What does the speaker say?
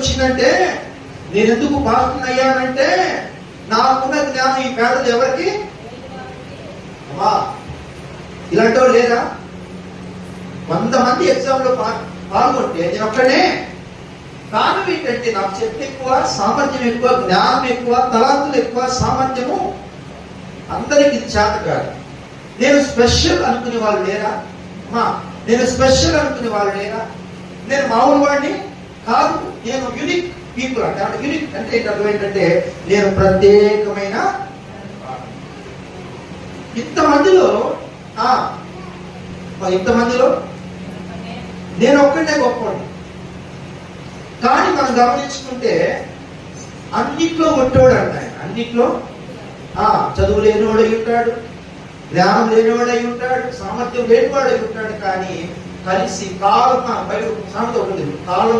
వచ్చిందంటే, నేను ఎందుకు పాస్టర్ అయ్యానంటే నాకున్న జ్ఞానం ఈ పేదలు ఎవరికి అమ్మా. ఇలాంటి వాళ్ళు లేదా? 100 మంది ఎగ్జామ్ లో పాల్గొంటే నేను ఒక్కడే. కారణం ఏంటంటే నాకు శక్తి ఎక్కువ, సామర్థ్యం ఎక్కువ, జ్ఞానం ఎక్కువ, తలాంతులు ఎక్కువ, సామర్థ్యము అందరికి ఇది చేత కాదు. నేను స్పెషల్ అనుకునే వాళ్ళు లేరా? నేను స్పెషల్ అనుకునే వాళ్ళు లేరా? నేను మామూలు వాడిని కాదు, నేను యూనిక్ పీపుల్. అంటే యూనిక్ అంటే అర్థం ఏంటంటే నేను ప్రత్యేకమైన. ఇంతమందిలో నేను ఒక్కడే గొప్పవాడిని. కానీ మనం గమనించుకుంటే అన్నిట్లో కొట్టేవాడు అంటాయి. అన్నిట్లో చదువు లేనివాడై ఉంటాడు, జ్ఞానం లేనివాడై ఉంటాడు, సామర్థ్యం లేనివాడై ఉంటాడు. కానీ కలిసి కాలం బయట సామెత ఒకటి, కాలం